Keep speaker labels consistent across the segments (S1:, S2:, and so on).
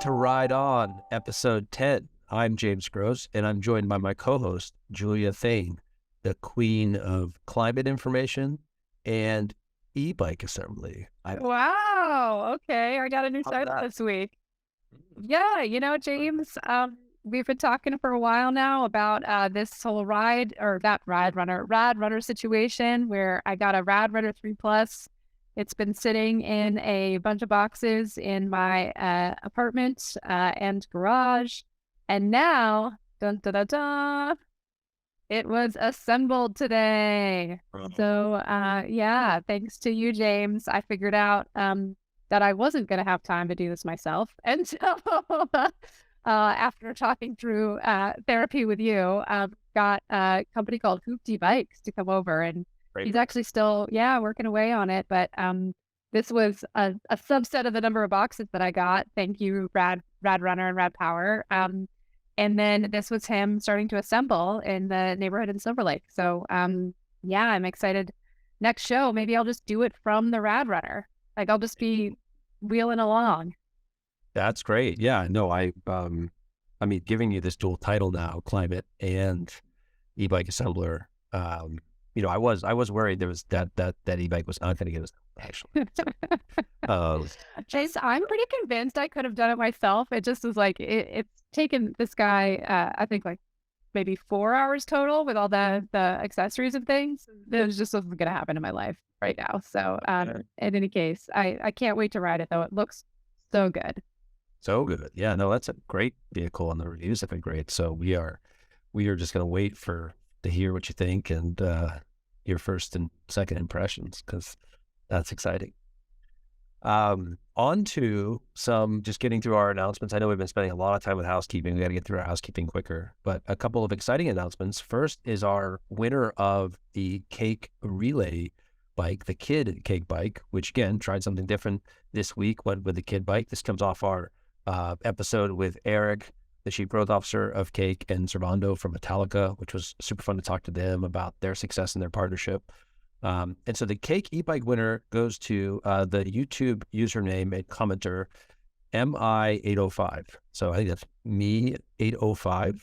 S1: to Ride On, episode 10. I'm James Gross, and I'm joined by my co-host, Julia Thane, the queen of climate information and e-bike assembly.
S2: Wow. Okay. I got a new
S1: How's
S2: title
S1: that?
S2: this week. Yeah. James, we've been talking for a while now about this whole rad runner situation where I got a Rad Runner 3 Plus. It's been sitting in a bunch of boxes in my apartment and garage. And now, dun, dun, dun, dun, it was assembled today. So, yeah, thanks to you, James, I figured out that I wasn't going to have time to do this myself. And so, after talking through therapy with you, got a company called Bikes to come over. And he's actually still, working away on it. But this was a subset of the number of boxes that I got. Thank you, Rad Runner and Rad Power. And then this was him starting to assemble in the neighborhood in Silver Lake. So, yeah, I'm excited. Next show, maybe I'll just do it from the Rad Runner. Like I'll just be wheeling along.
S1: That's great. Yeah, no, I mean, giving you this dual title now, climate and e-bike assembler. I was worried there was that e-bike was not going to get us actually. So,
S2: Chase, I'm pretty convinced I could have done it myself. It just was like it's taken this guy, I think like maybe 4 hours total with all the accessories and things. It was just wasn't going to happen in my life right now. So, in any case, I can't wait to ride it though. It looks so good.
S1: So good. Yeah, no, that's a great vehicle and the reviews have been great. So we are just going to wait to hear what you think and your first and second impressions, because that's exciting. On to some, just getting through our announcements. I know we've been spending a lot of time with housekeeping. We got to get through our housekeeping quicker, but a couple of exciting announcements. First is our winner of the Cake Relay bike, the Kid Cake bike, which again, tried something different this week, went with the Kid bike. This comes off our episode with Eric, the chief growth officer of Cake, and Servando from Metallica, which was super fun to talk to them about their success and their partnership. And so the Cake e-bike winner goes to the YouTube username and commenter MI805. So I think that's me805.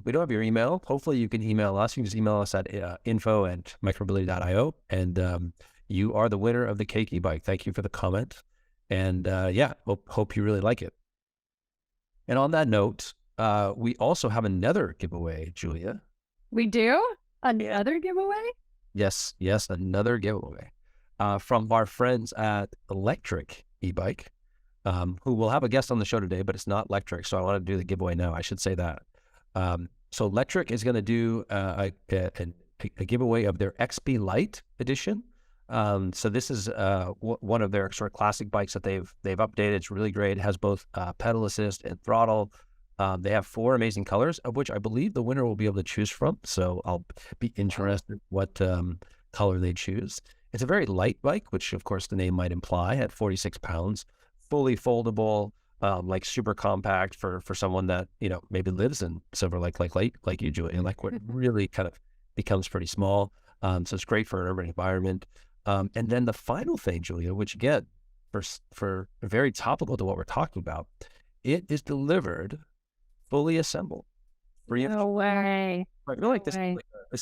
S1: We don't have your email. Hopefully you can email us. You can just email us at info@micromobility.io. And you are the winner of the Cake e-bike. Thank you for the comment. And hope you really like it. And on that note, we also have another giveaway, Julia.
S2: We do? Another giveaway?
S1: Yes, another giveaway from our friends at Lectric e-bike, who will have a guest on the show today, but it's not Lectric, so I want to do the giveaway now. I should say that. So Lectric is going to do a giveaway of their XP Lite edition. So this is one of their sort of classic bikes that they've updated. It's really great. It has both pedal assist and throttle. They have 4 amazing colors, of which I believe the winner will be able to choose from. So I'll be interested what color they choose. It's a very light bike, which of course the name might imply, at 46 pounds, fully foldable, like super compact for someone that, maybe lives in Silver Lake, like you, Julia, like what really kind of becomes pretty small. So it's great for an urban environment. And then the final thing, Julia, which again, for very topical to what we're talking about, it is delivered fully assembled.
S2: No way.
S1: I feel like this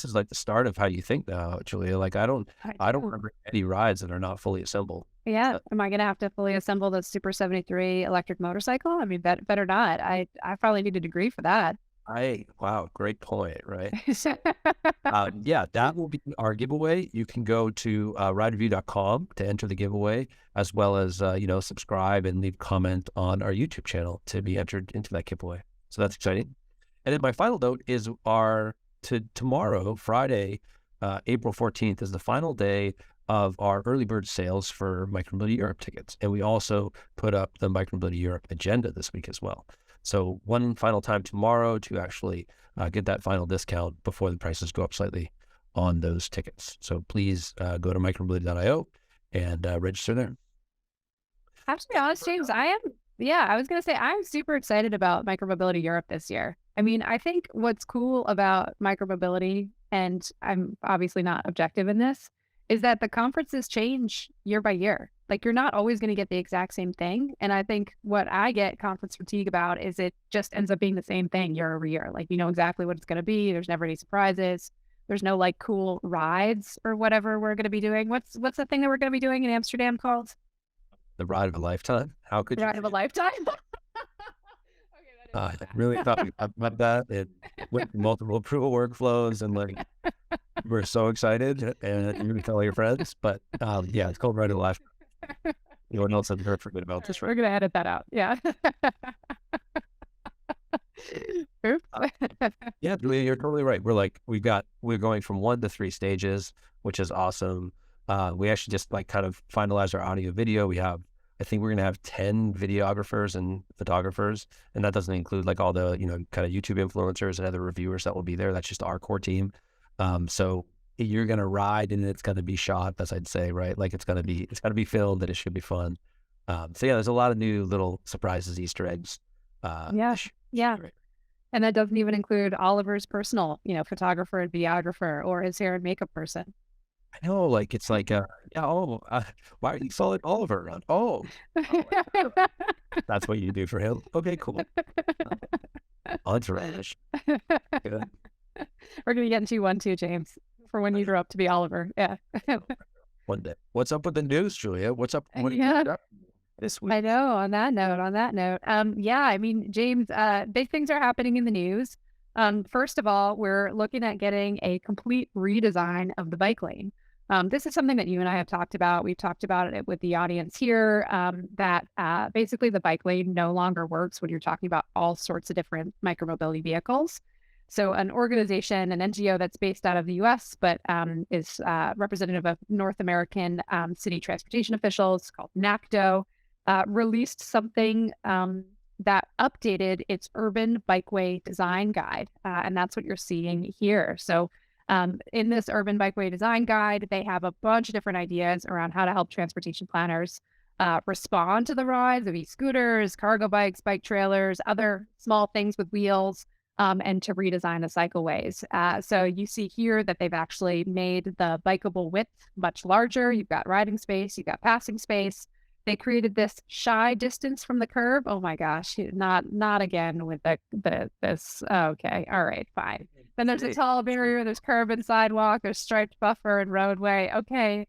S1: is like the start of how you think now, Julia. Like I don't remember any rides that are not fully assembled.
S2: Yeah. Am I going to have to fully assemble the Super73 electric motorcycle? I mean, better not. I probably need a degree for that.
S1: Wow, great point, right? Yeah, that will be our giveaway. You can go to ridereview.com to enter the giveaway, as well as, subscribe and leave a comment on our YouTube channel to be entered into that giveaway. So that's exciting. And then my final note is tomorrow, Friday, April 14th, is the final day of our early bird sales for Micromobility Europe tickets. And we also put up the Micromobility Europe agenda this week as well. So one final time tomorrow to actually get that final discount before the prices go up slightly on those tickets. So please go to micromobility.io and register there.
S2: I have to be honest, James, I was going to say I'm super excited about Micromobility Europe this year. I mean, I think what's cool about micromobility, and I'm obviously not objective in this, is that the conferences change year by year. Like, you're not always going to get the exact same thing. And I think what I get conference fatigue about is it just ends up being the same thing year over year. Like, you know exactly what it's going to be. There's never any surprises. There's no like cool rides or whatever we're going to be doing. What's the thing that we're going to be doing in Amsterdam called?
S1: The ride of a lifetime. How could
S2: Ride
S1: you?
S2: of a lifetime?
S1: I really thought we talked about that. It went multiple approval workflows, and like we're so excited, and you're gonna tell all your friends. But yeah, it's called Ride of a Lifetime. You know what else I've heard for good about this,
S2: We're
S1: right?
S2: going to edit that out. Yeah. Oops.
S1: Yeah, Julia, you're totally right. We're going from 1 to 3 stages, which is awesome. We actually just like kind of finalized our audio video. I think we're gonna have 10 videographers and photographers, and that doesn't include like all the, kind of YouTube influencers and other reviewers that will be there. That's just our core team. So you're gonna ride and it's gonna be shot, as I'd say, right? Like it's gonna be filmed and it should be fun. So yeah, there's a lot of new little surprises, Easter eggs.
S2: Yeah. Yeah.
S1: Right.
S2: And that doesn't even include Oliver's personal, photographer and videographer or his hair and makeup person.
S1: I know, like it's like, yeah. Oh, why are you following Oliver around? Oh, that's what you do for him. Okay, cool. Entourage. Good.
S2: We're going to get into one too, James, for when you grow up to be Oliver. Yeah.
S1: One day. What's up with the news, Julia? What's up? What
S2: Yeah.
S1: this week?
S2: I know. On that note, yeah, I mean, James, big things are happening in the news. First of all, we're looking at getting a complete redesign of the bike lane. This is something that you and I have talked about. We've talked about it with the audience here, that basically the bike lane no longer works when you're talking about all sorts of different micromobility vehicles. So an organization, an NGO that's based out of the US, but is representative of North American city transportation officials called NACTO, released something that updated its urban bikeway design guide. And that's what you're seeing here. So in this urban bikeway design guide, they have a bunch of different ideas around how to help transportation planners respond to the rise of e-scooters, cargo bikes, bike trailers, other small things with wheels, and to redesign the cycleways. So you see here that they've actually made the bikeable width much larger. You've got riding space, you've got passing space. They created this shy distance from the curb. Oh my gosh, not again with this. Okay, all right, fine. Then there's a tall barrier, there's curb and sidewalk, there's striped buffer and roadway. Okay,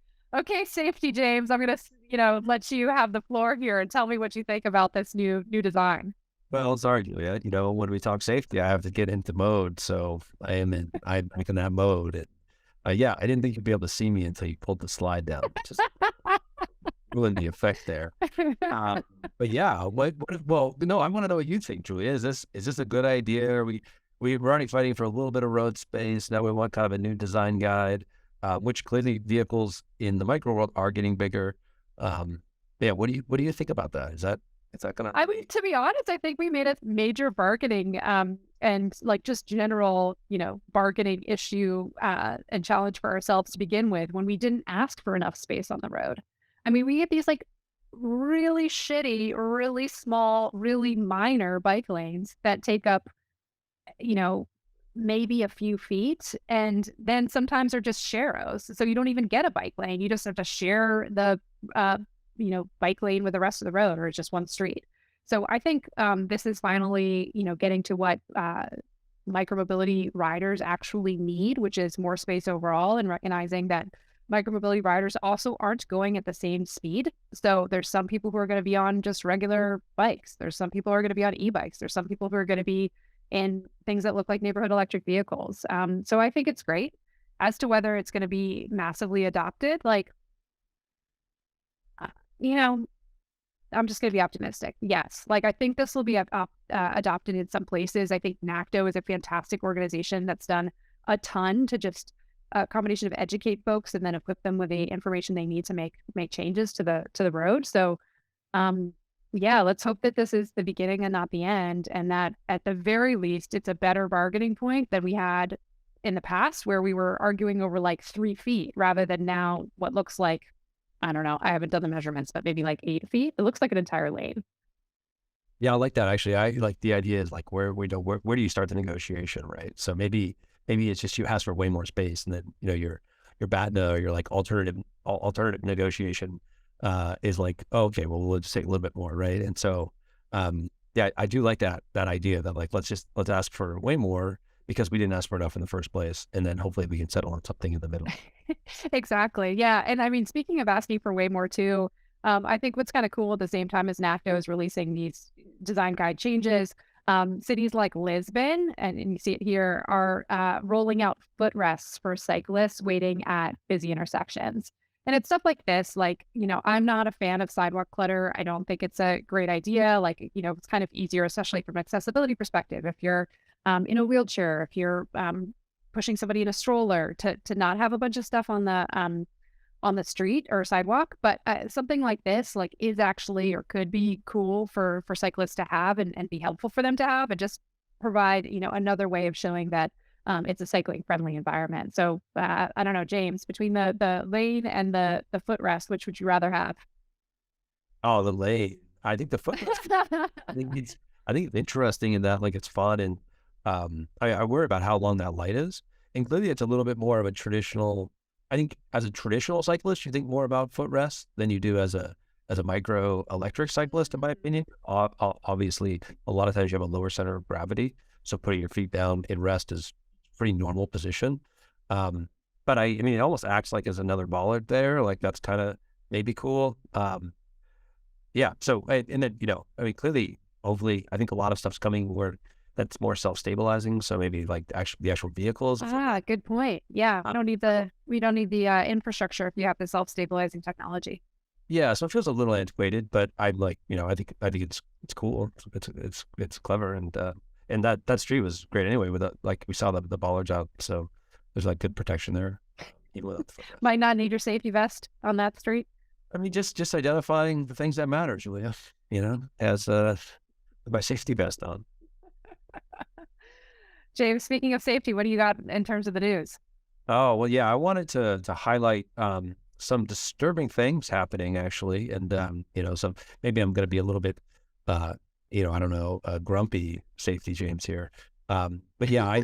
S2: safety, James. I'm gonna, let you have the floor here and tell me what you think about this new design.
S1: Well, sorry, Julia. When we talk safety, I have to get into mode. So I'm in that mode. And, yeah, I didn't think you'd be able to see me until you pulled the slide down. Just ruined the effect there. But yeah, well, no, I want to know what you think, Julia. Is this a good idea? We're already fighting for a little bit of road space. Now we want kind of a new design guide, which clearly vehicles in the micro world are getting bigger. Yeah, what do you think about that? Is that gonna?
S2: I mean, to be honest, I think we made a major bargaining and like just general, bargaining issue and challenge for ourselves to begin with when we didn't ask for enough space on the road. I mean, we get these like really shitty, really small, really minor bike lanes that take up, maybe a few feet, and then sometimes are just sharrows. So you don't even get a bike lane. You just have to share the bike lane with the rest of the road, or it's just one street. So I think this is finally, getting to what micromobility riders actually need, which is more space overall, and recognizing that micromobility riders also aren't going at the same speed. So there's some people who are going to be on just regular bikes. There's some people who are going to be on e-bikes. There's some people who are going to be in things that look like neighborhood electric vehicles. So I think it's great. As to whether it's going to be massively adopted, like, I'm just going to be optimistic. Yes. Like, I think this will be adopted in some places. I think NACTO is a fantastic organization that's done a ton to just a combination of educate folks and then equip them with the information they need to make changes to the road. So, yeah, let's hope that this is the beginning and not the end, and that at the very least, it's a better bargaining point than we had in the past, where we were arguing over like 3 feet rather than now what looks like, I don't know, I haven't done the measurements, but maybe like 8 feet. It looks like an entire lane.
S1: Yeah, I like that. Actually, I like the idea is like where do you start the negotiation, right? So maybe it's just you ask for way more space, and then you're BATNA or your like alternative negotiation is like, oh, okay, well, we'll just take a little bit more, right? And so, yeah, I do like that idea that like let's ask for way more because we didn't ask for enough in the first place, and then hopefully we can settle on something in the middle.
S2: Exactly. Yeah. And I mean, speaking of asking for way more too, I think what's kind of cool at the same time as NACTO is releasing these design guide changes, cities like Lisbon, and you see it here, are rolling out footrests for cyclists waiting at busy intersections. And it's stuff like this, like, I'm not a fan of sidewalk clutter. I don't think it's a great idea. Like, it's kind of easier, especially from an accessibility perspective. If you're in a wheelchair, if you're pushing somebody in a stroller, to not have a bunch of stuff on the street or sidewalk. But something like this, like, is actually or could be cool for cyclists to have and be helpful for them to have, and just provide another way of showing that it's a cycling friendly environment. So I don't know, James, between the lane and the footrest, which would you rather have?
S1: Oh, the lane. I think the footrest. I think it's interesting in that like it's fun, and I worry about how long that light is. And clearly, it's a little bit more of a traditional. I think as a traditional cyclist, you think more about footrests than you do as a micro electric cyclist, in my opinion. Obviously, a lot of times you have a lower center of gravity, so putting your feet down in rest is a pretty normal position. But I mean, it almost acts like as another bollard there. Like that's kind of maybe cool. Yeah. So and then I mean, clearly, hopefully, I think a lot of stuff's coming where that's more self-stabilizing. So maybe like the actual vehicles.
S2: Good point. Yeah, we don't need the infrastructure if you have the self-stabilizing technology.
S1: Yeah, so it feels a little antiquated, but I'm like, I think it's cool. It's clever, and that street was great anyway. With like we saw the bollards out, so there's like good protection there. Even without the
S2: Might not need your safety vest on that street.
S1: I mean, just identifying the things that matter, Julia. As my safety vest on.
S2: James, speaking of safety, what do you got in terms of the news?
S1: Oh, well, yeah, I wanted to highlight some disturbing things happening actually, and so maybe I'm going to be a little bit, I don't know, grumpy safety James here, but yeah,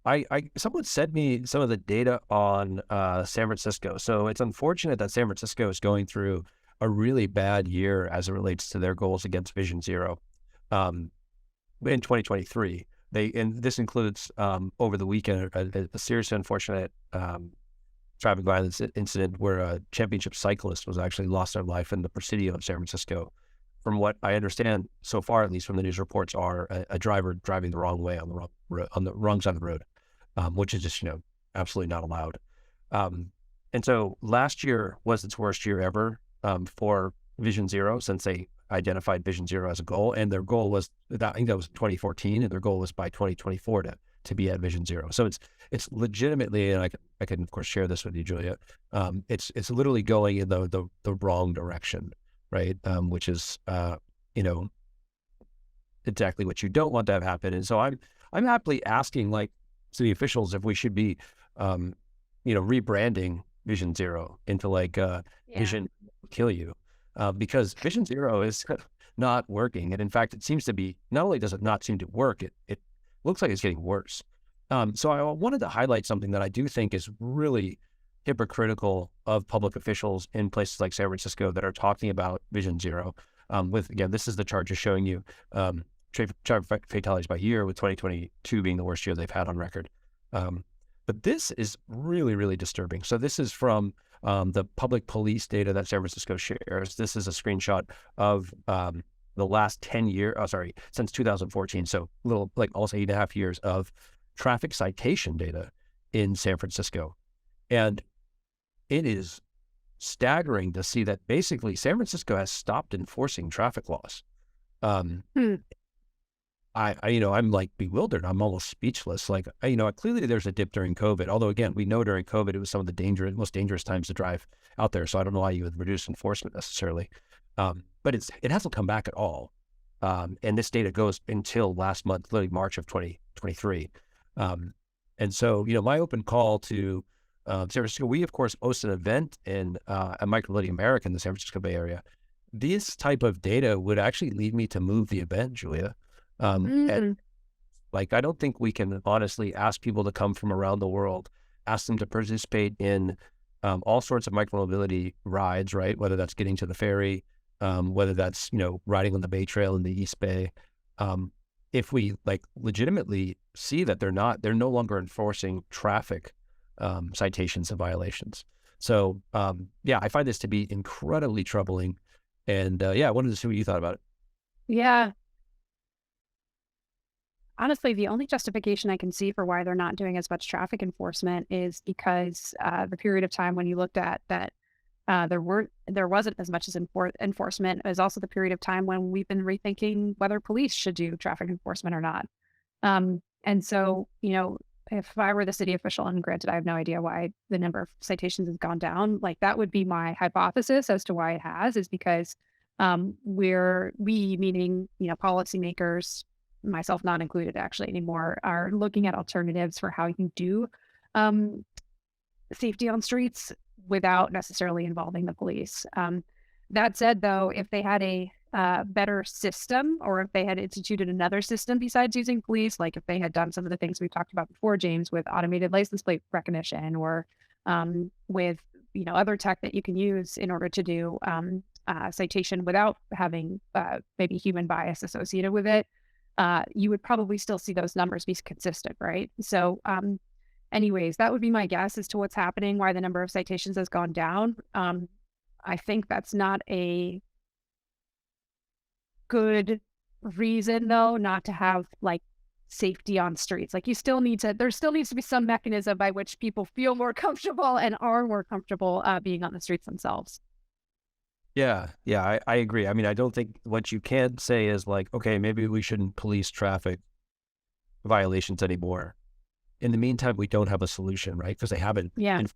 S1: I someone sent me some of the data on San Francisco. So it's unfortunate that San Francisco is going through a really bad year as it relates to their goals against Vision Zero. In 2023, and this includes over the weekend a serious, unfortunate traffic violence incident where a championship cyclist was actually lost their life in the Presidio of San Francisco. From what I understand so far, at least from the news reports, are a driver driving the wrong way on the wrong side of the road, which is just absolutely not allowed. And so last year was its worst year ever for Vision Zero, since they identified Vision Zero as a goal, and their goal was I think that was 2014, and their goal was by 2024 to be at Vision Zero. So it's legitimately, and I can of course share this with you, Julia. It's literally going in the wrong direction, right? Which is exactly what you don't want to have happen. And so I'm happily asking like city officials if we should be rebranding Vision Zero into like Vision Kill You. Because Vision Zero is not working. And in fact, it seems to be, not only does it not seem to work, it looks like it's getting worse. So I wanted to highlight something that I do think is really hypocritical of public officials in places like San Francisco that are talking about Vision Zero. Again, this is the chart just showing you traffic fatalities by year, with 2022 being the worst year they've had on record. But this is really, really disturbing. So this is from the public police data that San Francisco shares. This is a screenshot of the last 10 years, since 2014. So like almost 8.5 years of traffic citation data in San Francisco. And it is staggering to see that basically San Francisco has stopped enforcing traffic laws. I'm like bewildered. I'm almost speechless. Like, clearly there's a dip during COVID. Although again, we know during COVID, it was some of the most dangerous times to drive out there. So I don't know why you would reduce enforcement necessarily. But it hasn't come back at all. And this data goes until last month, literally March of 2023. And so, my open call to San Francisco, we of course host an event in at Micromobility America in the San Francisco Bay Area. This type of data would actually lead me to move the event, Julia. And like, I don't think we can honestly ask people to come from around the world ask them to participate in all sorts of micromobility rides, right? Whether that's getting to the ferry, whether that's, riding on the Bay Trail in the East Bay. If we like legitimately see that they're no longer enforcing traffic citations and violations. So I find this to be incredibly troubling. And I wanted to see what you thought about it.
S3: Yeah. Honestly, the only justification I can see for why they're not doing as much traffic enforcement is because the period of time when you looked at that there wasn't as much as enforcement is also the period of time when we've been rethinking whether police should do traffic enforcement or not. And so, if I were the city official, and granted, I have no idea why the number of citations has gone down, like that would be my hypothesis as to why it has, is because we, meaning, policymakers, myself not included actually anymore, are looking at alternatives for how you do safety on streets without necessarily involving the police. That said, though, if they had a better system, or if they had instituted another system besides using police, like if they had done some of the things we've talked about before, James, with automated license plate recognition, or with other tech that you can use in order to do citation without having maybe human bias associated with it, you would probably still see those numbers be consistent, right? So anyways, that would be my guess as to what's happening, why the number of citations has gone down. I think that's not a good reason, though, not to have like safety on streets. Like there still needs to be some mechanism by which people feel more comfortable and are more comfortable being on the streets themselves.
S1: Yeah, I agree. I mean, I don't think what you can say is like, okay, maybe we shouldn't police traffic violations anymore. In the meantime, we don't have a solution, right? Because they haven't.
S3: Yeah.
S1: And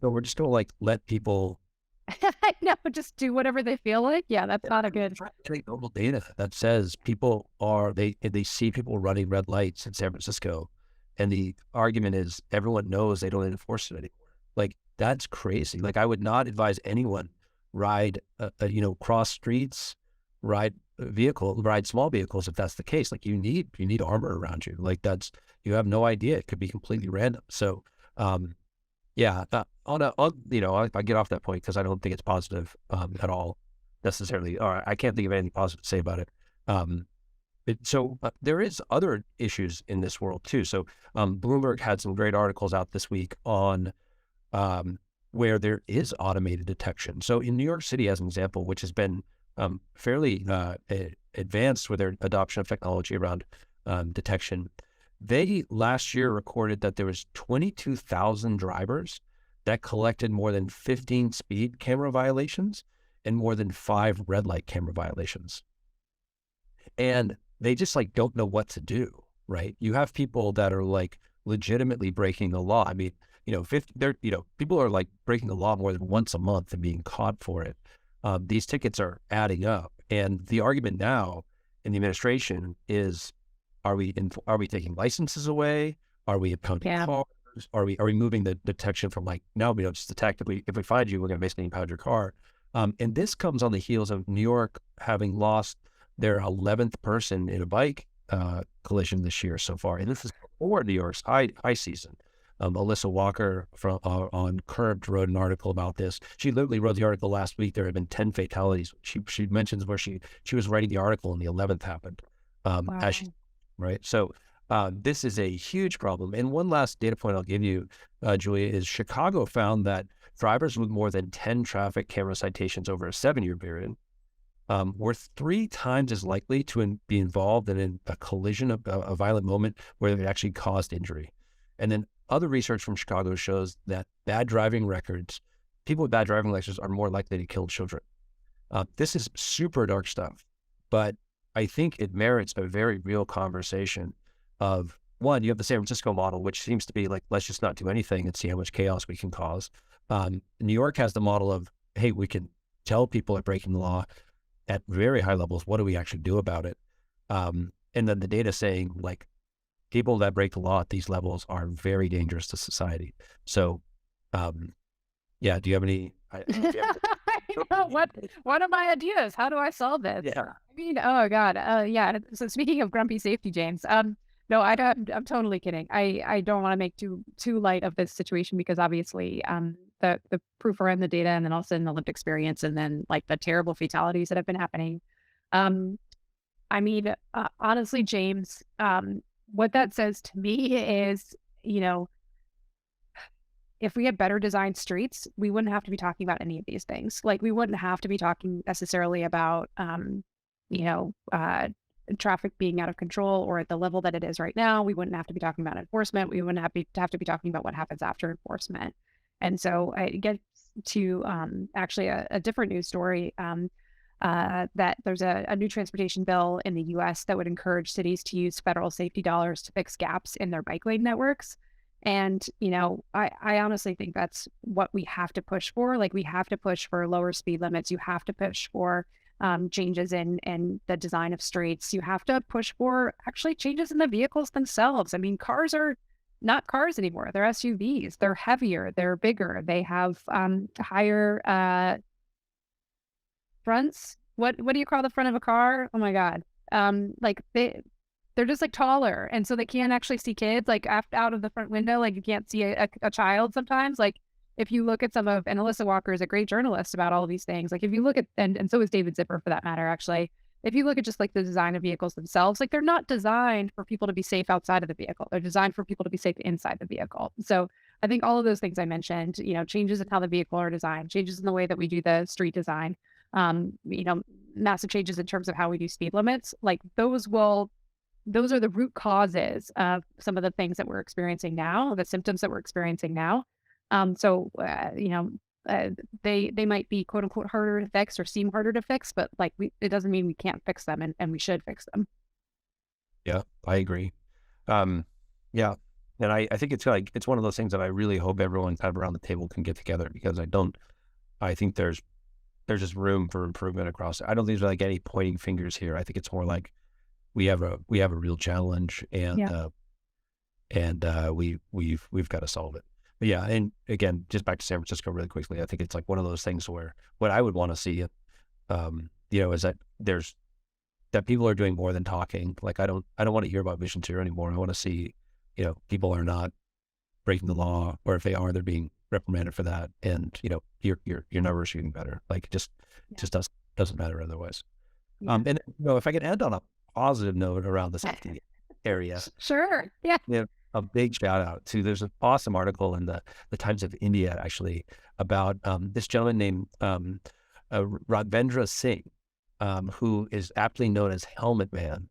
S1: so we're just going to like let people.
S3: No, just do whatever they feel like. Yeah, that's not a good.
S1: Anecdotal data that says people they see people running red lights in San Francisco, and the argument is everyone knows they don't enforce it anymore. Like that's crazy. Like I would not advise anyone ride, cross streets, ride small vehicles if that's the case. Like you need armor around you. Like you have no idea. It could be completely random. So, I get off that point because I don't think it's positive at all necessarily. Or I can't think of anything positive to say about it. There is other issues in this world too. So Bloomberg had some great articles out this week on where there is automated detection. So in New York City, as an example, which has been fairly advanced with their adoption of technology around detection, they last year recorded that there was 22,000 drivers that collected more than 15 speed camera violations and more than 5 red light camera violations. And they just like don't know what to do, right? You have people that are like legitimately breaking the law. I mean, people are like breaking the law more than once a month and being caught for it. These tickets are adding up. And the argument now in the administration is, are we taking licenses away? Are we impounding cars? Are we moving the detection from like, no, we don't just detect. If we find you, we're going to basically impound your car. And this comes on the heels of New York having lost their 11th person in a bike collision this year so far. And this is before New York's high season. Alyssa Walker on Curbed wrote an article about this. She literally wrote the article last week. There have been 10 fatalities. She mentions where she was writing the article and the 11th happened.
S3: Wow.
S1: Right. So this is a huge problem. And one last data point I'll give you, Julia, is Chicago found that drivers with more than 10 traffic camera citations over a 7-year period were 3 times as likely to be involved in a collision, a violent moment where it actually caused injury. And then other research from Chicago shows that people with bad driving records are more likely to kill children. This is super dark stuff, but I think it merits a very real conversation of, one, you have the San Francisco model, which seems to be like, let's just not do anything and see how much chaos we can cause. New York has the model of, hey, we can tell people are breaking the law at very high levels. What do we actually do about it? And then the data saying like, people that break the law at these levels are very dangerous to society. So, do you have any?
S3: What are my ideas? How do I solve this?
S1: Yeah.
S3: I mean, oh God. So speaking of grumpy safety, James,
S2: No, I'm totally kidding. I don't want to make too light of this situation because obviously the proof are in the data and then also in the lived experience and then like the terrible fatalities that have been happening. Um, I mean, honestly, James, what that says to me is, you know, if we had better designed streets, we wouldn't have to be talking about any of these things. Like we wouldn't have to be talking necessarily about, you know, traffic being out of control or at the level that it is right now. We wouldn't have to be talking about enforcement. We wouldn't have to be talking about what happens after enforcement. And so I get to actually a different news story that there's a new transportation bill in the US that would encourage cities to use federal safety dollars to fix gaps in their bike lane networks. And, you know, I honestly think that's what we have to push for. Like we have to push for lower speed limits. You have to push for changes in the design of streets. You have to push for actually changes in the vehicles themselves. I mean, cars are not cars anymore. They're SUVs. They're heavier. They're bigger. They have higher fronts. What do you call the front of a car? Oh my God. Like they're just like taller, and so they can't actually see kids like out of the front window. Like you can't see a child sometimes. Like if you look at some of, and Alyssa Walker is a great journalist about all of these things. Like if you look at, and so is David Zipper for that matter, actually. If you look at just like the design of vehicles themselves, like they're not designed for people to be safe outside of the vehicle. They're designed for people to be safe inside the vehicle. So I think all of those things I mentioned, you know, changes in how the vehicle are designed, changes in the way that we do the street design, you know, massive changes in terms of how we do speed limits, like those are the root causes of some of the things that we're experiencing now, the symptoms that we're experiencing now. You know, they might be quote unquote harder to fix or seem harder to fix, but like it doesn't mean we can't fix them and we should fix them.
S1: Yeah, I agree. Yeah. And I think it's like, it's one of those things that I really hope everyone kind of around the table can get together because I think there's just room for improvement across. I don't think there's like any pointing fingers here. I think it's more like we have a real challenge and, we've got to solve it. But yeah. And again, just back to San Francisco really quickly, I think it's like one of those things where what I would want to see, you know, is that that people are doing more than talking. Like, I don't want to hear about Mission 0 anymore. I want to see, you know, people are not breaking the law, or if they are, they're being reprimanded for that. And, you know, your numbers are getting better. Like, it just doesn't matter otherwise.
S2: Yeah.
S1: And, you know, if I could end on a positive note around the safety area.
S2: Sure. Yeah.
S1: You know, a big shout out to, there's an awesome article in the Times of India, actually, about this gentleman named Radvendra Singh, who is aptly known as Helmet Man,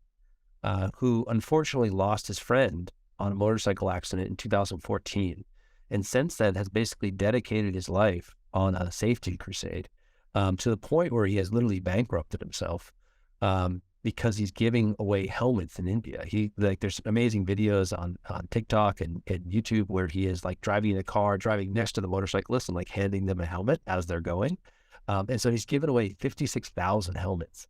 S1: who unfortunately lost his friend on a motorcycle accident in 2014. And since then has basically dedicated his life on a safety crusade, to the point where he has literally bankrupted himself, because he's giving away helmets in India. There's amazing videos on TikTok and YouTube where he is like driving a car, driving next to the motorcyclists and like handing them a helmet as they're going. And so he's given away 56,000 helmets.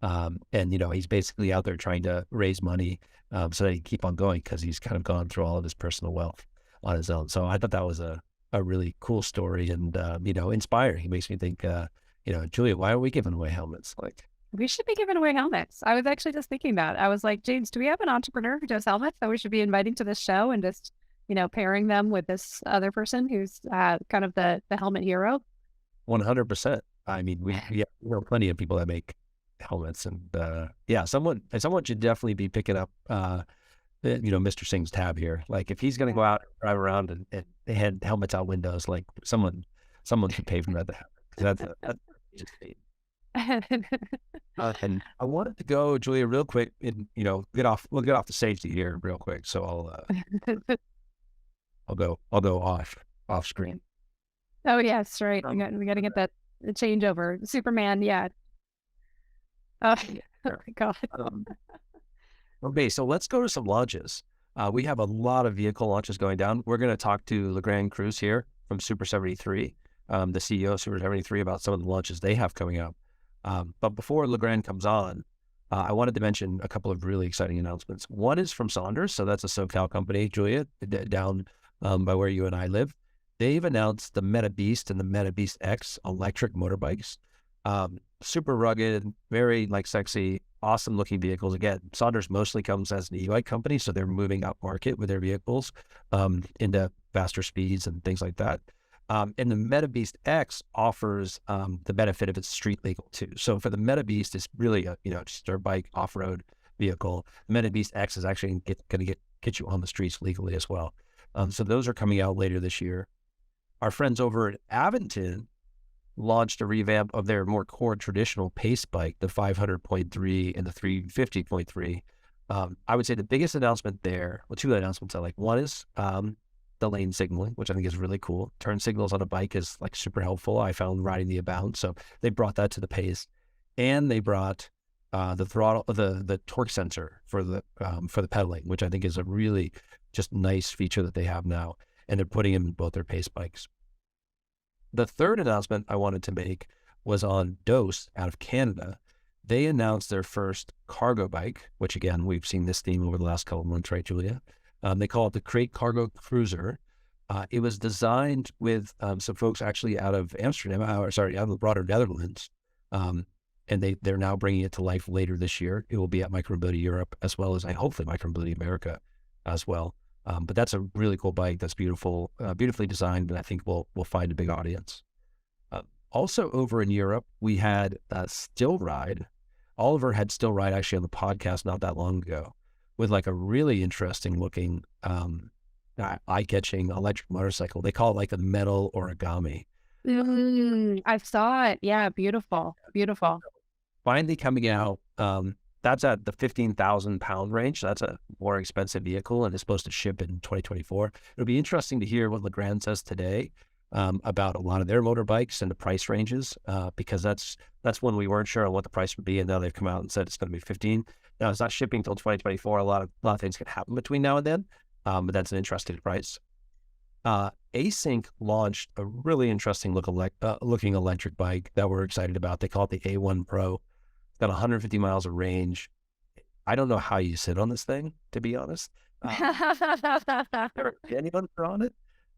S1: And, you know, he's basically out there trying to raise money so that he can keep on going, because he's kind of gone through all of his personal wealth on his own. So I thought that was a really cool story and, you know, inspiring. He makes me think, you know, Julia, why are we giving away helmets? Like,
S2: we should be giving away helmets. I was actually just thinking that. I was like, James, do we have an entrepreneur who does helmets that we should be inviting to this show and just, you know, pairing them with this other person who's kind of the helmet hero?
S1: 100%. I mean, we know plenty of people that make helmets, and yeah, someone should definitely be picking up, you know, Mr. Singh's tab here. Like, if he's going to go out and drive around and hand helmets out windows, like someone should pay for that. That's just me. And I wanted to go, Julia, real quick, and, you know, we'll get off the safety here real quick. So I'll go off screen.
S2: Oh yes, right. We got to get that changeover. Superman, yeah. Oh, oh my God.
S1: Okay, so let's go to some launches. We have a lot of vehicle launches going down. We're going to talk to Legrand Crewse here from Super73, the CEO of Super73, about some of the launches they have coming up. But before Legrand comes on, I wanted to mention a couple of really exciting announcements. One is from Sondors, so that's a SoCal company, Julia, down by where you and I live. They've announced the MetaBeast and the MetaBeast X electric motorbikes. Super rugged, very like sexy, awesome looking vehicles. Again, Sondors mostly comes as an e-bike company, so they're moving up market with their vehicles into faster speeds and things like that. And the MetaBeast X offers the benefit of it's street legal too. So for the MetaBeast, it's really a just a bike off-road vehicle. The MetaBeast X is actually going to get you on the streets legally as well. So those are coming out later this year. Our friends over at Aventon launched a revamp of their more core traditional pace bike, the 500.3 and the 350.3. I would say the biggest announcement there, well, two announcements I like. One is the lane signaling, which I think is really cool. Turn signals on a bike is like super helpful. I found riding the Abound. So they brought that to the pace, and they brought the throttle, the torque sensor for the pedaling, which I think is a really just nice feature that they have now. And they're putting them in both their pace bikes. The third announcement I wanted to make was on Dose out of Canada. They announced their first cargo bike, which again, we've seen this theme over the last couple of months, right, Julia? They call it the Crate Cargo Cruiser. It was designed with some folks actually out of Amsterdam, out of the broader Netherlands. And they're now bringing it to life later this year. It will be at Micromobility Europe, as well as hopefully Micromobility America as well. But that's a really cool bike. That's beautiful, beautifully designed, and I think we'll find a big audience. Also over in Europe, we had Still Ride. Oliver had Still Ride actually on the podcast not that long ago with like a really interesting looking, eye-catching electric motorcycle. They call it like a metal origami.
S2: I saw it. Yeah, beautiful, beautiful.
S1: Finally coming out. That's at the 15,000 pound range. So that's a more expensive vehicle and it's supposed to ship in 2024. It'll be interesting to hear what Legrand says today about a lot of their motorbikes and the price ranges, because that's when we weren't sure on what the price would be. And now they've come out and said it's going to be 15. Now it's not shipping until 2024. A lot of things can happen between now and then, but that's an interesting price. Async launched a really interesting looking electric bike that we're excited about. They call it the A1 Pro. Got 150 miles of range. I don't know how you sit on this thing, to be honest. Anyone on it?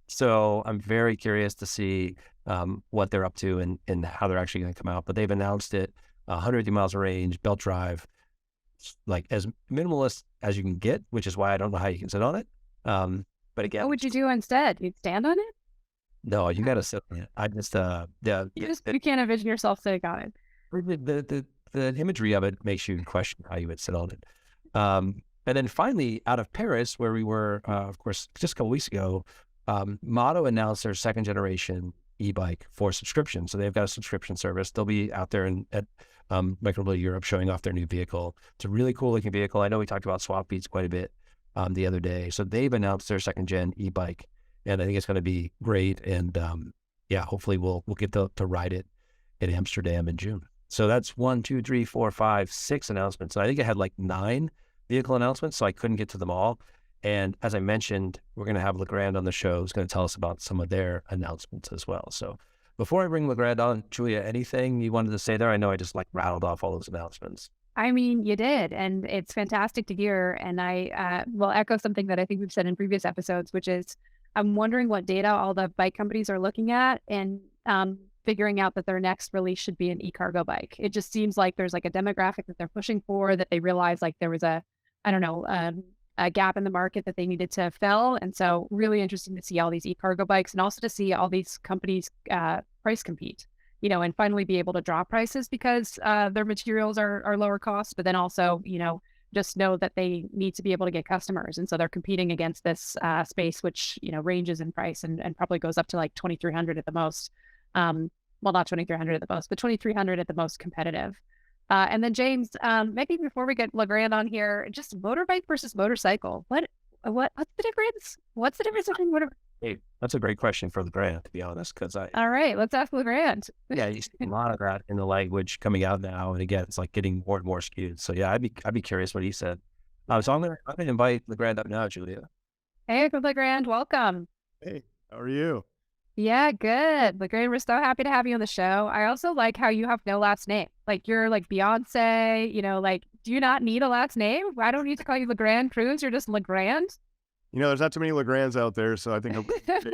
S1: So I'm very curious to see what they're up to and how they're actually going to come out. But they've announced it, 150 miles of range, belt drive, like as minimalist as you can get, which is why I don't know how you can sit on it. But again,
S2: What would you do instead? You'd stand on it?
S1: no, you got to sit on it. I just,
S2: You can't envision yourself sitting on it.
S1: the imagery of it makes you question how you would sit on it. And then finally, out of Paris, where we were, of course, just a couple weeks ago, Moto announced their second generation e-bike for subscription. So they've got a subscription service. They'll be out there at Micromobility Europe showing off their new vehicle. It's a really cool looking vehicle. I know we talked about swap beats quite a bit the other day. So they've announced their second gen e-bike, and I think it's going to be great. And hopefully we'll get to ride it in Amsterdam in June. So that's 1, 2, 3, 4, 5, 6 announcements. And I think I had like 9 vehicle announcements, so I couldn't get to them all. And as I mentioned, we're going to have Legrand on the show who's going to tell us about some of their announcements as well. So before I bring Legrand on, Julia, anything you wanted to say there? I know I just like rattled off all those announcements.
S2: I mean, you did, and it's fantastic to hear. And I will echo something that I think we've said in previous episodes, which is I'm wondering what data all the bike companies are looking at and figuring out that their next release should be an e-cargo bike. It just seems like there's like a demographic that they're pushing for, that they realize like there was a gap in the market that they needed to fill. And so really interesting to see all these e-cargo bikes and also to see all these companies price compete, and finally be able to drop prices because their materials are lower cost, but then also, just know that they need to be able to get customers. And so they're competing against this space, which, ranges in price and probably goes up to like 2,300 at the most. Well, not 2,300 at the most, but 2,300 at the most competitive. And then James, maybe before we get Legrand on here, just motorbike versus motorcycle. What's the difference? What's the difference between motorbike?
S1: Hey, that's a great question for Legrand, to be honest, because
S2: All right, let's ask Legrand.
S1: Yeah, you see a lot of that in the language coming out now, and again, it's like getting more and more skewed. So yeah, I'd be curious what he said. So I'm gonna invite Legrand up now, Julia.
S2: Hey, Legrand, welcome.
S4: Hey, how are you?
S2: Yeah, good. Legrand, we're so happy to have you on the show. I also like how you have no last name. Like you're like Beyonce, like, do you not need a last name? I don't need to call you Legrand Crewse. You're just Legrand.
S4: there's not too many Legrands out there, so I think I'm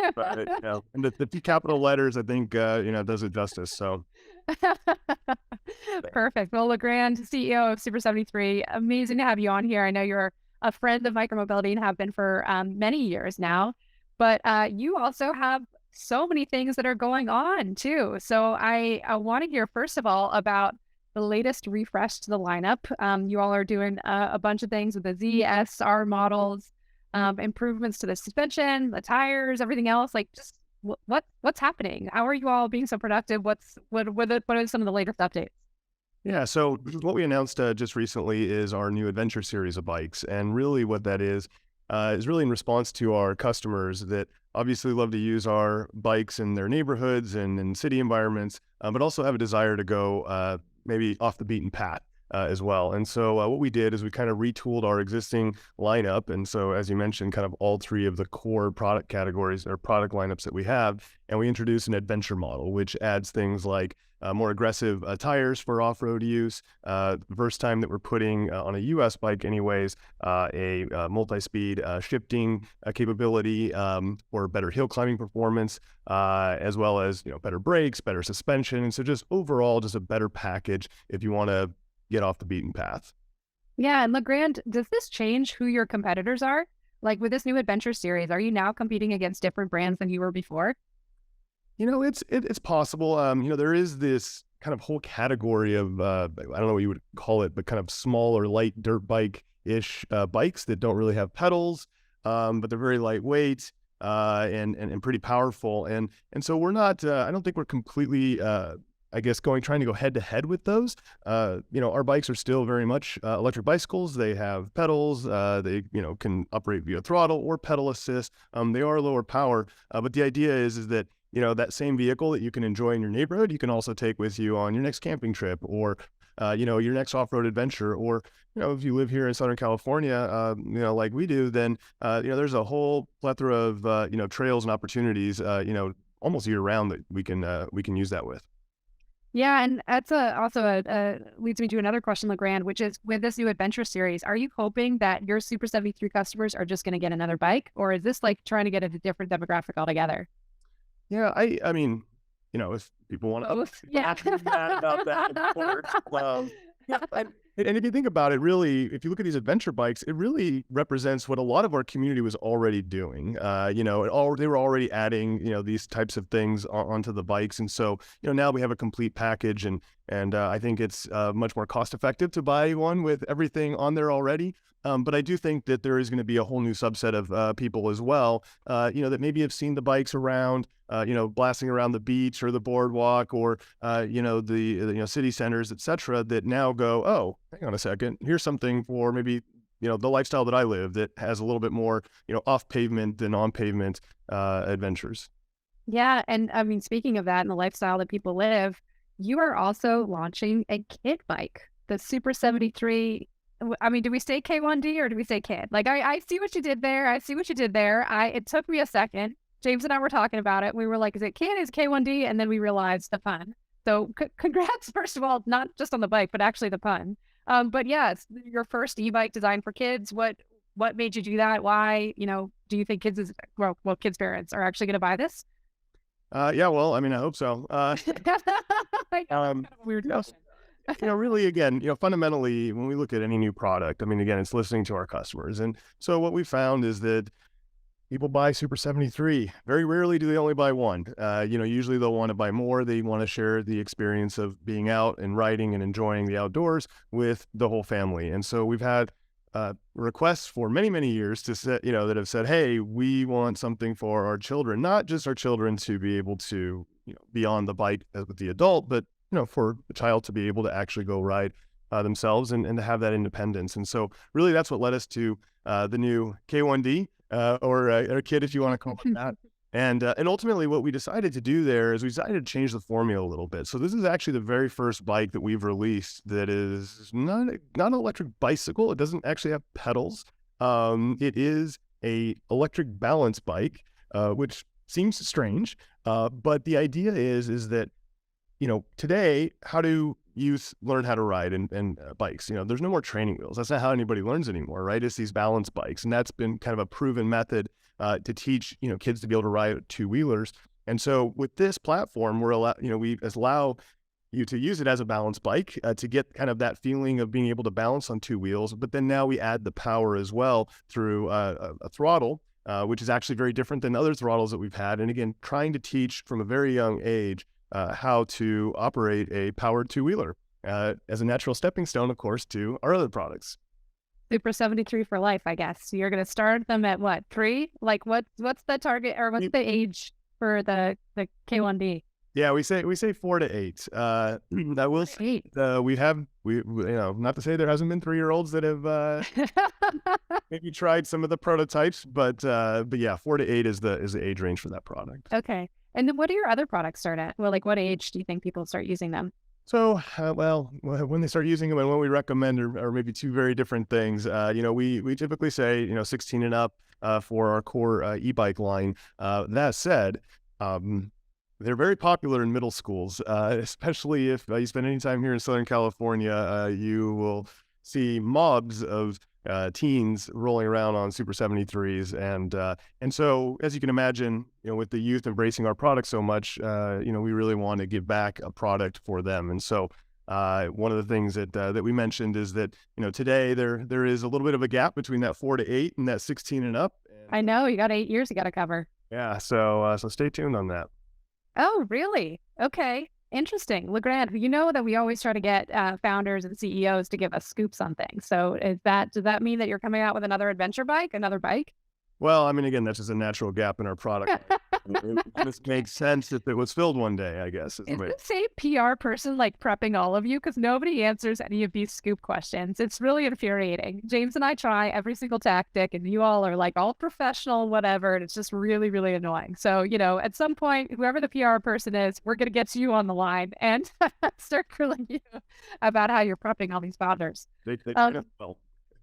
S4: about it. And the two capital letters, I think, does it justice. So.
S2: Perfect. Well, Legrand, CEO of Super73, amazing to have you on here. I know you're a friend of Micromobility and have been for many years now, but you also have so many things that are going on too. So I want to hear, first of all, about the latest refresh to the lineup. You all are doing a bunch of things with the ZSR models, improvements to the suspension, the tires, everything else. Like, just what's happening? How are you all being so productive? What are some of the latest updates?
S4: Yeah, so what we announced just recently is our new adventure series of bikes. And really what that is really in response to our customers that obviously love to use our bikes in their neighborhoods and in city environments, but also have a desire to go maybe off the beaten path as well. And so what we did is we kind of retooled our existing lineup. And so, as you mentioned, kind of all three of the core product categories or product lineups that we have. And we introduced an adventure model, which adds things like more aggressive tires for off-road use. The first time that we're putting on a US bike anyways, a multi-speed shifting capability for better hill climbing performance, as well as better brakes, better suspension. And so just overall, just a better package if you want to get off the beaten path.
S2: Yeah, and Legrand, does this change who your competitors are? Like with this new adventure series, are you now competing against different brands than you were before?
S4: It's possible. There is this kind of whole category of, I don't know what you would call it, but kind of small or light dirt bike-ish bikes that don't really have pedals, but they're very lightweight and pretty powerful. And so we're not, I don't think we're completely, trying to go head to head with those. Our bikes are still very much electric bicycles. They have pedals. They, can operate via throttle or pedal assist. They are lower power, but the idea is that that same vehicle that you can enjoy in your neighborhood, you can also take with you on your next camping trip or, your next off-road adventure. Or, if you live here in Southern California, like we do, then, there's a whole plethora of, trails and opportunities, almost year round that we can use that with.
S2: Yeah, and that's also leads me to another question, Legrand, which is with this new adventure series, are you hoping that your Super73 customers are just going to get another bike, or is this like trying to get a different demographic altogether?
S4: Yeah, I mean, if people want to
S2: Yeah.
S4: about that, of course. And if you think about it, really, if you look at these adventure bikes, it really represents what a lot of our community was already doing. They were already adding, these types of things onto the bikes. And so, now we have a complete package and I think it's much more cost effective to buy one with everything on there already. But I do think that there is going to be a whole new subset of people as well, that maybe have seen the bikes around, blasting around the beach or the boardwalk or, the city centers, et cetera, that now go, oh, hang on a second, here's something for maybe, the lifestyle that I live that has a little bit more, off pavement than on pavement adventures.
S2: Yeah, and I mean, speaking of that and the lifestyle that people live, you are also launching a kid bike, the Super73. I mean, do we say K1D or do we say kid? Like, I see what you did there. It took me a second. James and I were talking about it. We were like, is it kid? Is it K1D? And then we realized the pun. So congrats, first of all, not just on the bike, but actually the pun. But yeah, it's your first e-bike designed for kids. What made you do that? Why, do you think kids parents are actually going to buy this?
S4: Yeah, well, I mean, I hope so.
S2: Weird question.
S4: Really, again, fundamentally, when we look at any new product, I mean, again, it's listening to our customers. And so what we found is that people buy Super73. Very rarely do they only buy one. Usually they'll want to buy more. They want to share the experience of being out and riding and enjoying the outdoors with the whole family. And so we've had requests for many, many years to say, that have said, hey, we want something for our children, not just our children to be able to, be on the bike with the adult, but for the child to be able to actually go ride themselves and to have that independence. And so really that's what led us to the new K1D or kid, if you want to call it that. And ultimately what we decided to do there is we decided to change the formula a little bit. So this is actually the very first bike that we've released that is not an electric bicycle. It doesn't actually have pedals. It is a electric balance bike, which seems strange. But the idea is that, today, how do youth learn how to ride in bikes. There's no more training wheels. That's not how anybody learns anymore, right? It's these balance bikes. And that's been kind of a proven method to teach, kids to be able to ride two-wheelers. And so with this platform, we allow you to use it as a balance bike to get kind of that feeling of being able to balance on two wheels. But then now we add the power as well through a throttle, which is actually very different than other throttles that we've had. And again, trying to teach from a very young age how to operate a powered two-wheeler as a natural stepping stone, of course, to our other products.
S3: Super73 for life, I guess. So you're going to start them at what, 3? Like what's the target, or what's the age for the K1D?
S4: Yeah, we say 4 to 8. That will
S3: 8.
S4: We not to say there hasn't been 3-year-olds that have maybe tried some of the prototypes, but yeah, 4 to 8 is the age range for that product.
S3: Okay. And then what do your other products start at? Well, like what age do you think people start using them?
S4: So, when they start using them and what we recommend are maybe two very different things. We typically say, 16 and up for our core e-bike line. That said, they're very popular in middle schools, especially if you spend any time here in Southern California. You will see mobs of teens rolling around on Super 73s. And so, as you can imagine, with the youth embracing our product so much, we really want to give back a product for them. And so one of the things that we mentioned is that, today there is a little bit of a gap between that 4 to 8 and that 16 and up.
S3: I know, you got 8 years you got to cover.
S4: Yeah. So stay tuned on that.
S3: Oh, really? Okay. Interesting. Legrand, you know that we always try to get founders and CEOs to give us scoops on things. So does that mean that you're coming out with another adventure bike, another bike?
S4: Well, I mean, again, that's just a natural gap in our product. It just makes sense if it was filled one day, I guess.
S3: Is the same PR person like prepping all of you? Because nobody answers any of these scoop questions. It's really infuriating. James and I try every single tactic, and you all are like all professional, whatever. And it's just really, really annoying. So, at some point, whoever the PR person is, we're going to get you on the line and start grilling you about how you're prepping all these founders.
S4: They train us well.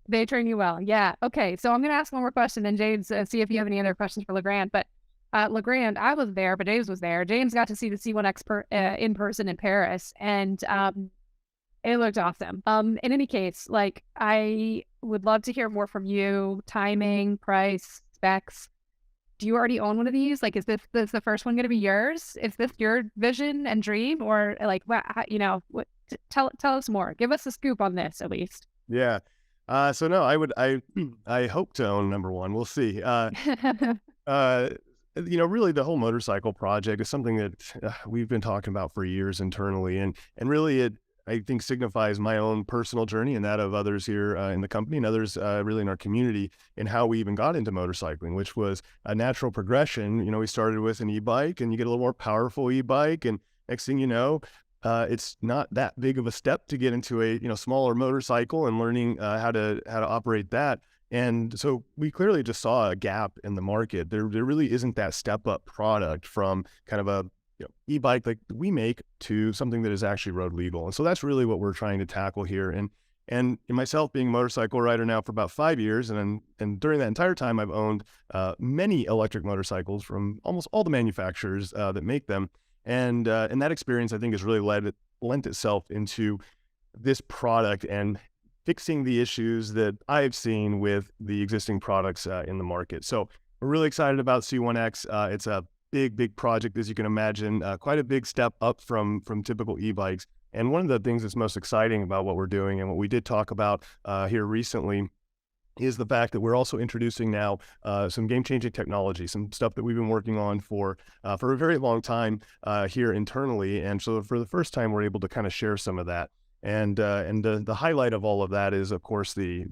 S3: They train you well. Yeah. Okay. So I'm going to ask one more question, and James, see if you have any other questions for Legrand. But Legrand, I was there, but James was there. James got to see the C1X in person in Paris, and it looked awesome. In any case, like, I would love to hear more from you. Timing, price, specs. Do you already own one of these? Like, is this the first one going to be yours? Is this your vision and dream, or like, tell us more. Give us a scoop on this, at least.
S4: Yeah. So no, I hope to own number one. We'll see. Really the whole motorcycle project is something that we've been talking about for years internally. And really it, I think, signifies my own personal journey and that of others here in the company and others really in our community, and how we even got into motorcycling, which was a natural progression. We started with an e-bike, and you get a little more powerful e-bike, and next thing you know, it's not that big of a step to get into a smaller motorcycle and learning how to operate that. And so we clearly just saw a gap in the market. There really isn't that step up product from kind of a e-bike like we make to something that is actually road legal. And so that's really what we're trying to tackle here. And myself being a motorcycle rider now for about 5 years, and during that entire time I've owned many electric motorcycles from almost all the manufacturers that make them. And that experience, I think, has really lent itself into this product and fixing the issues that I've seen with the existing products in the market. So we're really excited about C1X. It's a big project, as you can imagine, quite a big step up from typical e-bikes. And one of the things that's most exciting about what we're doing, and what we did talk about here recently, is the fact that we're also introducing now some game-changing technology, some stuff that we've been working on for a very long time here internally. And so for the first time, we're able to kind of share some of that. And the highlight of all of that is, of course, the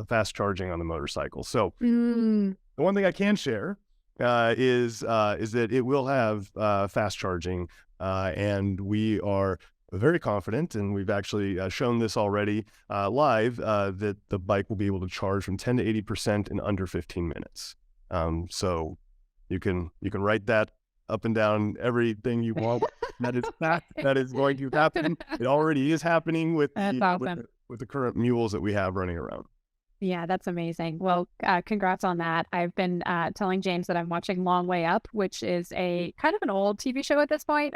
S4: fast charging on the motorcycle. So the one thing I can share is that it will have fast charging, and we are very confident, and we've actually shown this already live, that the bike will be able to charge from 10 to 80% in under 15 minutes. So you can write that up and down everything you want. That is fact. That is going to happen. It already is happening with the current mules that we have running around.
S3: Yeah, that's amazing. Well, congrats on that. I've been telling James that I'm watching Long Way Up, which is a kind of an old TV show at this point.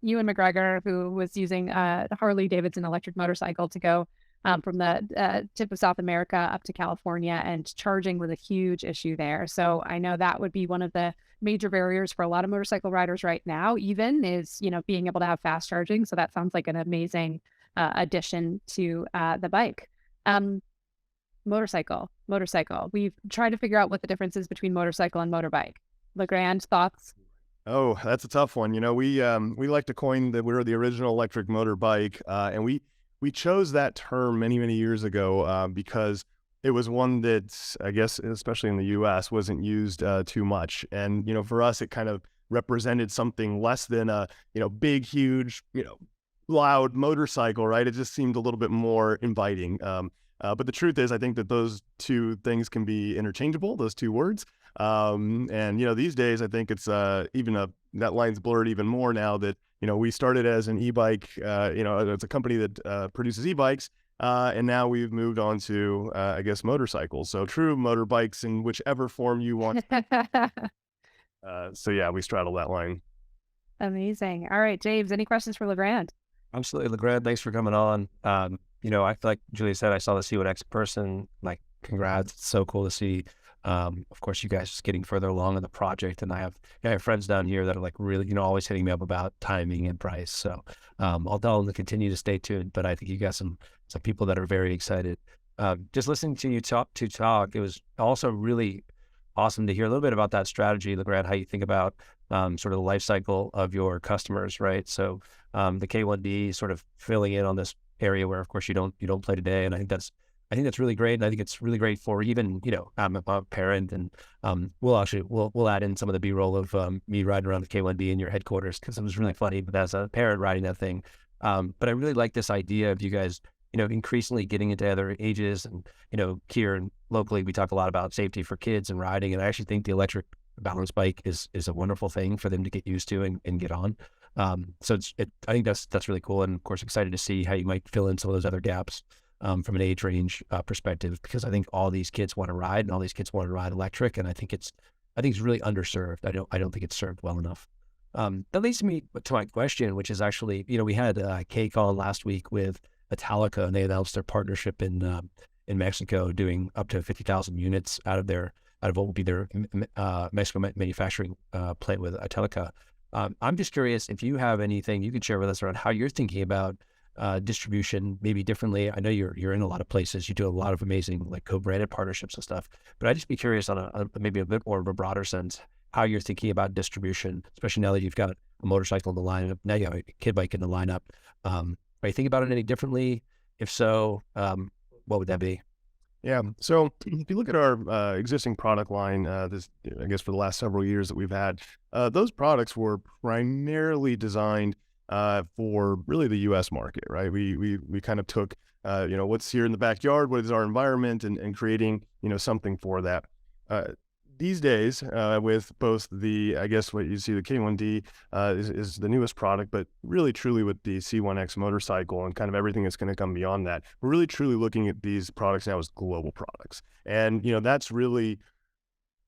S2: Ewan McGregor, who was using a Harley Davidson electric motorcycle to go from the tip of South America up to California, and charging was a huge issue there. So I know that would be one of the major barriers for a lot of motorcycle riders right now, even is, being able to have fast charging. So that sounds like an amazing addition to the bike. Motorcycle. We've tried to figure out what the difference is between motorcycle and motorbike. Legrand, thoughts?
S4: Oh, that's a tough one. We like to coin that we were the original electric motorbike, and we chose that term many, many years ago because it was one that, I guess, especially in the U.S., wasn't used too much. And, for us, it kind of represented something less than a, big, huge, loud motorcycle, right? It just seemed a little bit more inviting. But the truth is, I think that those two things can be interchangeable, those two words. And, these days, I think it's that line's blurred even more now that, we started as an e-bike, it's a company that produces e-bikes. And now we've moved on to, I guess, motorcycles. So true motorbikes in whichever form you want. So yeah, we straddle that line.
S2: Amazing. All right, James, any questions for Legrand?
S1: Absolutely, Legrand. Thanks for coming on. I feel like Julia said, I saw the C1X person. Like, congrats. It's so cool to see. Of course, you guys just getting further along in the project, and I have friends down here that are like really, always hitting me up about timing and price. So I'll tell them to continue to stay tuned. But I think you got some people that are very excited. Just listening to you talk, it was also really awesome to hear a little bit about that strategy, Legrand, how you think about sort of the life cycle of your customers, right? So the K1D sort of filling in on this area where, of course, you don't play today, and I think that's really great, and I think it's really great for even, I'm a parent, and we'll add in some of the B-roll of me riding around the K1D in your headquarters, because it was really funny, but as a parent riding that thing. But I really like this idea of you guys, increasingly getting into other ages, and, here and locally, we talk a lot about safety for kids and riding, and I actually think the electric balance bike is a wonderful thing for them to get used to and get on. So I think that's really cool, and of course, excited to see how you might fill in some of those other gaps. From an age range perspective, because I think all these kids want to ride, and all these kids want to ride electric, and I think it's really underserved. I don't think it's served well enough. That leads me to my question, which is actually, we had Cake on last week with Italika, and they announced their partnership in Mexico, doing up to 50,000 units out of what will be their Mexico manufacturing plant with Italika. I'm just curious if you have anything you could share with us around how you're thinking about distribution maybe differently. I know you're in a lot of places. You do a lot of amazing like co-branded partnerships and stuff, but I'd just be curious on maybe a bit more of a broader sense, how you're thinking about distribution, especially now that you've got a motorcycle in the lineup, now you have a kid bike in the lineup. Are you thinking about it any differently? If so, what would that be?
S4: Yeah. So if you look at our existing product line, I guess for the last several years that we've had, those products were primarily designed for really the U.S. market, right? We kind of took, what's here in the backyard, what is our environment, and creating, something for that. These days, with both I guess what you see, the K1D is the newest product, but really truly with the C1X motorcycle and kind of everything that's going to come beyond that, we're really truly looking at these products now as global products. And,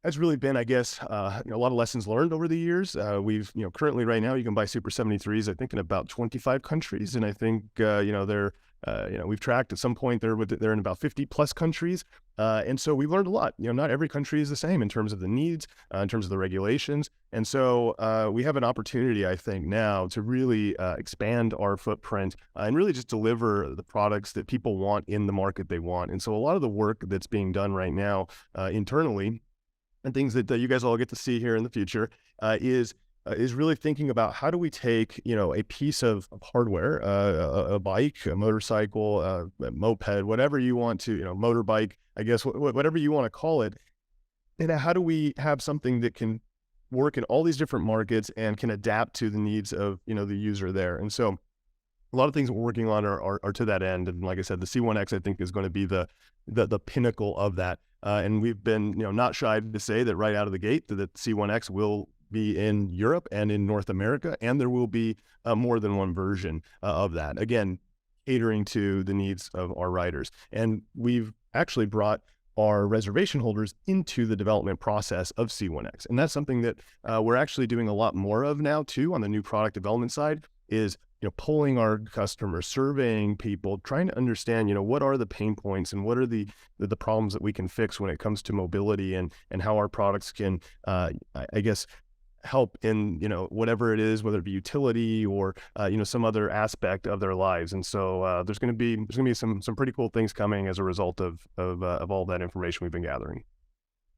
S4: that's really been, I guess, a lot of lessons learned over the years. We've, currently right now you can buy Super73s, I think, in about 25 countries. And I think, they're, we've tracked at some point they're in about 50 plus countries. And so we learned a lot. Not every country is the same in terms of the needs, in terms of the regulations. And so we have an opportunity, I think, now to really expand our footprint and really just deliver the products that people want in the market they want. And so a lot of the work that's being done right now internally, and things that you guys all get to see here in the future, is really thinking about how do we take, a piece of hardware, a bike, a motorcycle, a moped, whatever you want to, motorbike, I guess, whatever you want to call it. And how do we have something that can work in all these different markets and can adapt to the needs of, the user there? And so a lot of things we're working on are to that end. And like I said, the C1X, I think, is going to be the pinnacle of that. And we've been, not shy to say that right out of the gate that the C1X will be in Europe and in North America, and there will be more than one version of that. Again, catering to the needs of our riders. And we've actually brought our reservation holders into the development process of C1X. And that's something that we're actually doing a lot more of now too on the new product development side, is, polling our customers, surveying people, trying to understand, what are the pain points and what are the problems that we can fix when it comes to mobility, and how our products can, I guess, help in, whatever it is, whether it be utility or, some other aspect of their lives. And so there's going to be some pretty cool things coming as a result of all that information we've been gathering.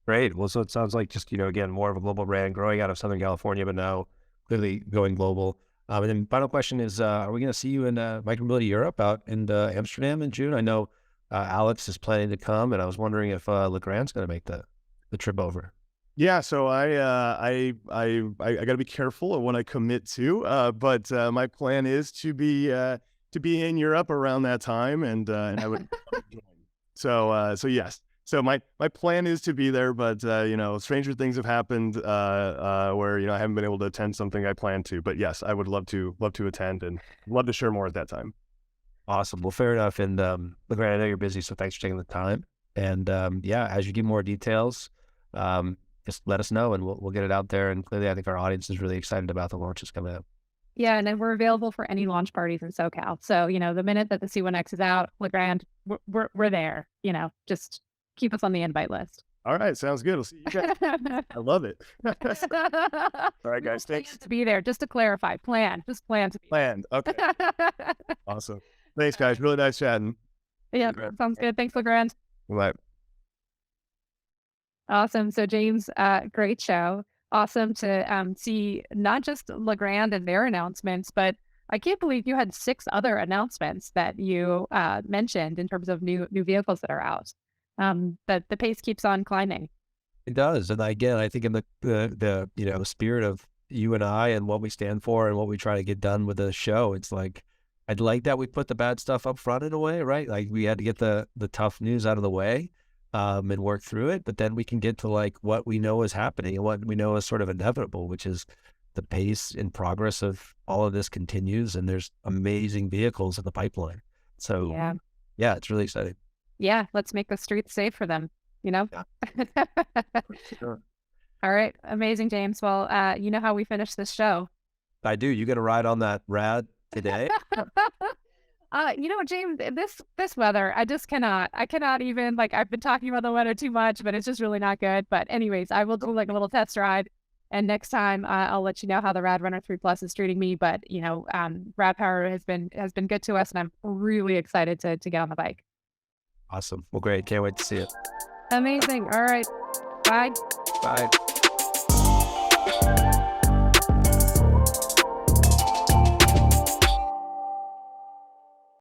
S1: Great. Well, so it sounds like just, again, more of a global brand growing out of Southern California, but now clearly going global. And then final question is, are we going to see you in Micromobility Europe out in Amsterdam in June? I know Alex is planning to come, and I was wondering if Legrand's going to make the trip over.
S4: Yeah, so I got to be careful of what I commit to, but my plan is to be in Europe around that time, and I would join. So yes. So my plan is to be there, but stranger things have happened where I haven't been able to attend something I planned to. But yes, I would love to attend and love to share more at that time.
S1: Awesome. Well, fair enough. And Legrand, I know you're busy, so thanks for taking the time. And as you give more details, just let us know, and we'll get it out there. And clearly, I think our audience is really excited about the launches coming up.
S2: Yeah, and then we're available for any launch parties in SoCal. So the minute that the C1X is out, Legrand, we're there. Just keep us on the invite list.
S4: All right, sounds good. We'll see you guys. I love it. All right, guys, thanks.
S2: To be there, just to clarify, plan to be
S4: planned. Okay. Awesome. Thanks, guys. Really nice chatting.
S2: Yeah, sounds good. Thanks, Legrand.
S4: Bye.
S2: Awesome. So James, great show. Awesome to see not just Legrand and their announcements, but I can't believe you had 6 other announcements that you mentioned in terms of new vehicles that are out. That the pace keeps on climbing.
S1: It does. And again, I think in the spirit of you and I and what we stand for and what we try to get done with the show, it's like, I'd like that we put the bad stuff up front in a way, right? Like we had to get the tough news out of the way and work through it, but then we can get to like what we know is happening and what we know is sort of inevitable, which is the pace and progress of all of this continues, and there's amazing vehicles in the pipeline. So yeah, it's really exciting.
S2: Yeah, let's make the streets safe for them,
S1: Yeah.
S2: Sure. All right. Amazing, James. Well, you know how we finish this show.
S1: I do. You get a ride on that rad today?
S2: James, this weather, I cannot even, I've been talking about the weather too much, but it's just really not good. But anyways, I will do like a little test ride. And next time I'll let you know how the Rad Runner 3 Plus is treating me. But, Rad Power has been good to us, and I'm really excited to get on the bike.
S1: Awesome. Well, great. Can't wait to see it.
S2: Amazing. All right. Bye.
S1: Bye.